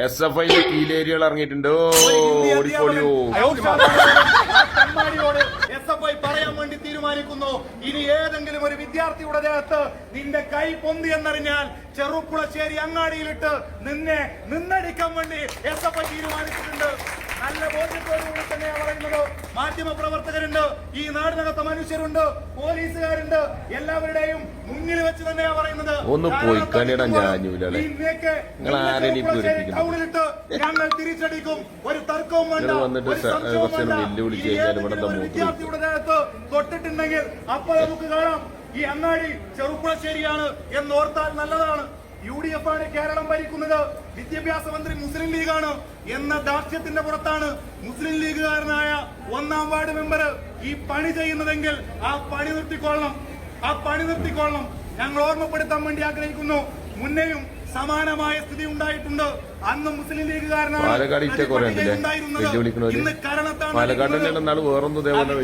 SFI കീലേരികൾ ഇറങ്ങിയിട്ടുണ്ട്. ഓടിക്കോടിയോ കമ്മാരിയോട് SFI പറയാൻ വേണ്ടി തീരുമാനിക്കുന്നു. ഇനി ഏതെങ്കിലും ഒരു വിദ്യാർത്ഥിയുടെ ദേഹത്ത് നിന്റെ കൈ പൊന്തി എന്നറിഞ്ഞാൽ ചെറുപ്പുളശ്ശേരി അങ്ങാടിയിലിട്ട് നിന്നെ നിന്നടിക്കാൻ വേണ്ടി SFI തീരുമാനിച്ചിട്ടുണ്ട്. നല്ല ബോധ്യത്തോടുകൂടി തന്നെയാണ് പറയുന്നത്. മാധ്യമ പ്രവർത്തകരുണ്ട്, ഈ നാടിനകത്ത് മനുഷ്യരുണ്ട്, പോലീസുകാരുണ്ട്, എല്ലാവരുടെയും മുന്നിൽ വെച്ച് തന്നെയാണ് പറയുന്നത്. ഒന്ന് പോയി കണിടാ ഞാനിട്ട് ടൗണിലിട്ട് ഞങ്ങൾ തിരിച്ചടിക്കും. ഒരു തർക്കവും വേണ്ട, വിദ്യാർത്ഥിയുടെ ദേഹത്ത് തൊട്ടിട്ടുണ്ടെങ്കിൽ അപ്പോൾ നമുക്ക് കാണാം ഈ അങ്ങാടി ചെറുപ്പുളശ്ശേരിയാണ് എന്നോർത്താൽ നല്ലതാണ്. UDF ആണ് കേരളം ഭരിക്കുന്നത്, വിദ്യാഭ്യാസ മന്ത്രി മുസ്ലിം ലീഗാണ് എന്ന ദാർഢ്യത്തിന്റെ പുറത്താണ് മുസ്ലിം ലീഗുകാരനായ 1-ാം വാർഡ് മെമ്പർ ഈ പണി ചെയ്യുന്നതെങ്കിൽ ആ പണി നിർത്തിക്കൊള്ളണം. ഞങ്ങൾ ഓർമ്മപ്പെടുത്താൻ വേണ്ടി ആഗ്രഹിക്കുന്നു. മുന്നേയും സമാനമായ സ്ഥിതി ഉണ്ടായിട്ടുണ്ട്. അന്ന് മുസ്ലിം ലീഗുകാരനാണ് ഇന്ന്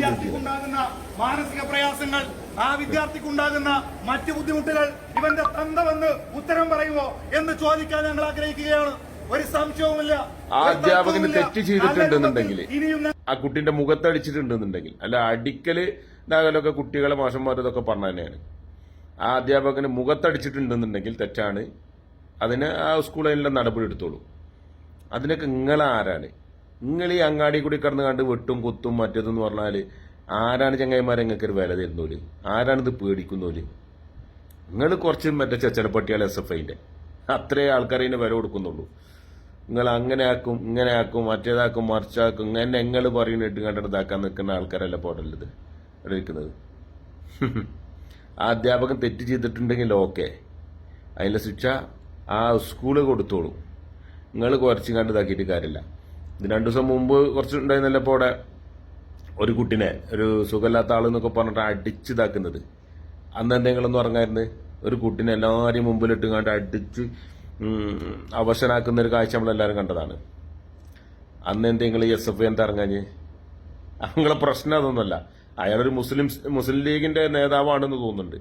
വിദ്യാർത്ഥിക്കുണ്ടാകുന്ന മാനസിക പ്രയാസങ്ങൾ, ആ വിദ്യാർത്ഥിക്കുണ്ടാകുന്ന മറ്റു ബുദ്ധിമുട്ടുകൾ ഇവന്റെ തന്തവെന്ന് ഉത്തരം പറയുമോ എന്ന് ചോദിക്കാൻ ഞങ്ങൾ ആഗ്രഹിക്കുകയാണ്. ഒരു സംശയവുമില്ല. ആ അധ്യാപകന് തെറ്റ് ചെയ്തിട്ടുണ്ടെന്നുണ്ടെങ്കിൽ, ആ കുട്ടിന്റെ മുഖത്തടിച്ചിട്ടുണ്ടെന്നുണ്ടെങ്കിൽ, അല്ല അടിക്കല് ഇതാകലൊക്കെ കുട്ടികളെ മാഷന്മാരതൊക്കെ പറഞ്ഞ തന്നെയാണ്. ആ അധ്യാപകന് മുഖത്തടിച്ചിട്ടുണ്ടെന്നുണ്ടെങ്കിൽ തെറ്റാണ്. അതിന് ആ സ്കൂളിലെ നടപടി എടുത്തോളൂ. അതിനൊക്കെ നിങ്ങളാരാണ്? നിങ്ങൾ ഈ അങ്ങാടി കൂടി കടന്നു കണ്ട് വെട്ടും കുത്തും മറ്റേതെന്ന് പറഞ്ഞാൽ ആരാണ് ചങ്ങായിമാരെ നിങ്ങൾക്ക് ഒരു വില തരുന്നോല്? ആരാണിത് പേടിക്കുന്നോല്? നിങ്ങൾ കുറച്ച് മറ്റേ ചെച്ചനപ്പട്ടിയാൽ SFIന്റെ അത്രേ ആൾക്കാരെ വില കൊടുക്കുന്നുള്ളൂ. നിങ്ങൾ അങ്ങനെ ആക്കും, ഇങ്ങനെ ആക്കും, മറ്റേതാക്കും, മറിച്ചാക്കും, ഇങ്ങനെ നിങ്ങൾ പറയുന്നിട്ട് കണ്ടിട്ട് ഇതാക്കാൻ നിൽക്കുന്ന ആൾക്കാരല്ല പോടല്ലത് ഇവിടെ ഇരിക്കുന്നത്. ആ അധ്യാപകൻ തെറ്റ് ചെയ്തിട്ടുണ്ടെങ്കിൽ ഓക്കെ, അതിൻ്റെ ശിക്ഷ ആ സ്കൂള് കൊടുത്തോളൂ. നിങ്ങൾ കുറച്ച് കണ്ട് ഇതാക്കിയിട്ട് കാര്യമില്ല. ഇത് 2 ദിവസം മുമ്പ് കുറച്ചുണ്ടായിരുന്നല്ലോ ഇപ്പോൾ അവിടെ ഒരു കുട്ടിനെ, ഒരു സുഖമില്ലാത്ത ആളെന്നൊക്കെ പറഞ്ഞിട്ട് അടിച്ചിതാക്കുന്നത്. അന്ന് എന്തെങ്കിലുമെന്ന് പറഞ്ഞായിരുന്നു, ഒരു കുട്ടിനെ എല്ലാവരെയും മുമ്പിലിട്ട് കണ്ട് അടിച്ച് അവശനാക്കുന്ന ഒരു കാഴ്ച നമ്മളെല്ലാവരും കണ്ടതാണ്. അന്ന് എന്തെങ്കിലും SFI എന്താ ഇറങ്ങാഞ്ഞ്? നിങ്ങളെ പ്രശ്നം അതൊന്നുമല്ല. അയാളൊരു മുസ്ലിം ലീഗിന്റെ നേതാവാണെന്ന് തോന്നുന്നുണ്ട്.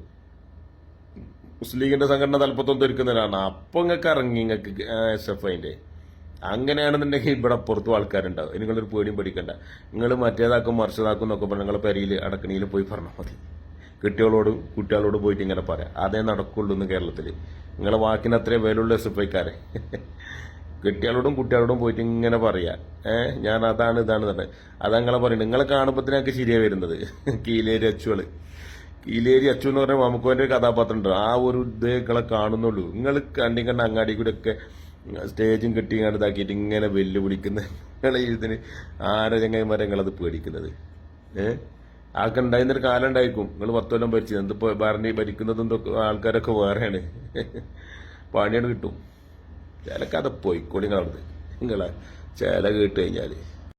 മുസ്ലിം ലീഗിന്റെ സംഘടന തലപ്പത്തൊന്നും ഇരിക്കുന്നവരാണ്. അപ്പൊ നിങ്ങൾക്ക് ഇറങ്ങി നിങ്ങൾക്ക് SFIന്റെ. അങ്ങനെയാണെന്നുണ്ടെങ്കിൽ ഇവിടെ പുറത്തും ആൾക്കാരുണ്ടാവും. നിങ്ങളൊരു പേടിയും പഠിക്കണ്ട. നിങ്ങൾ മറ്റേതാക്കും മറിച്ചതാക്കും എന്നൊക്കെ പറഞ്ഞാൽ നിങ്ങളെ പെരയിൽ അടക്കണിയിൽ പോയി പറഞ്ഞാൽ മതി. കുട്ടികളോടും പോയിട്ട് ഇങ്ങനെ പറയാം. അതേ നടക്കുള്ളൂ ഇന്ന് കേരളത്തിൽ. നിങ്ങളെ വാക്കിന് അത്രയും വിലയുള്ള SFIക്കാരെ കുട്ടികളോടും പോയിട്ട് ഇങ്ങനെ പറയാ. ഞാൻ അതാണ് ഇതാണ് തന്നെ. അതങ്ങളെ പറയുന്നത്. നിങ്ങളെ കാണുമ്പോഴത്തേനൊക്കെ ശരിയായി വരുന്നത് കീലേരി അച്ചു എന്ന് പറഞ്ഞാൽ മമ്മൂക്കോന്റെ ഒരു കഥാപാത്രം ഉണ്ട്. ആ ഒരു ഇതേക്കളെ കാണുന്നുള്ളൂ. നിങ്ങൾ കണ്ട അങ്ങാടി കൂടെ ഒക്കെ സ്റ്റേജും കെട്ടി ഇതാക്കിയിട്ട് ഇങ്ങനെ വെല്ലുവിളിക്കുന്ന നിങ്ങളെ ഇതിന് ആരെ ചങ്ങായിമാരെ നിങ്ങളത് പേടിക്കുന്നത്? ആൾക്ക് ഉണ്ടായിരുന്നൊരു കാലം ഉണ്ടായിരിക്കും. നിങ്ങൾ 10 കൊല്ലം ഭരിച്ചത്. എന്തിപ്പോ ഭരിക്കുന്നതും ആൾക്കാരൊക്കെ വേറെയാണ്. പണിയാണ് കിട്ടും. ചില കഥ പോയിക്കോളി. നിങ്ങളവിടുന്ന് നിങ്ങളെ ചില കേട്ട് കഴിഞ്ഞാൽ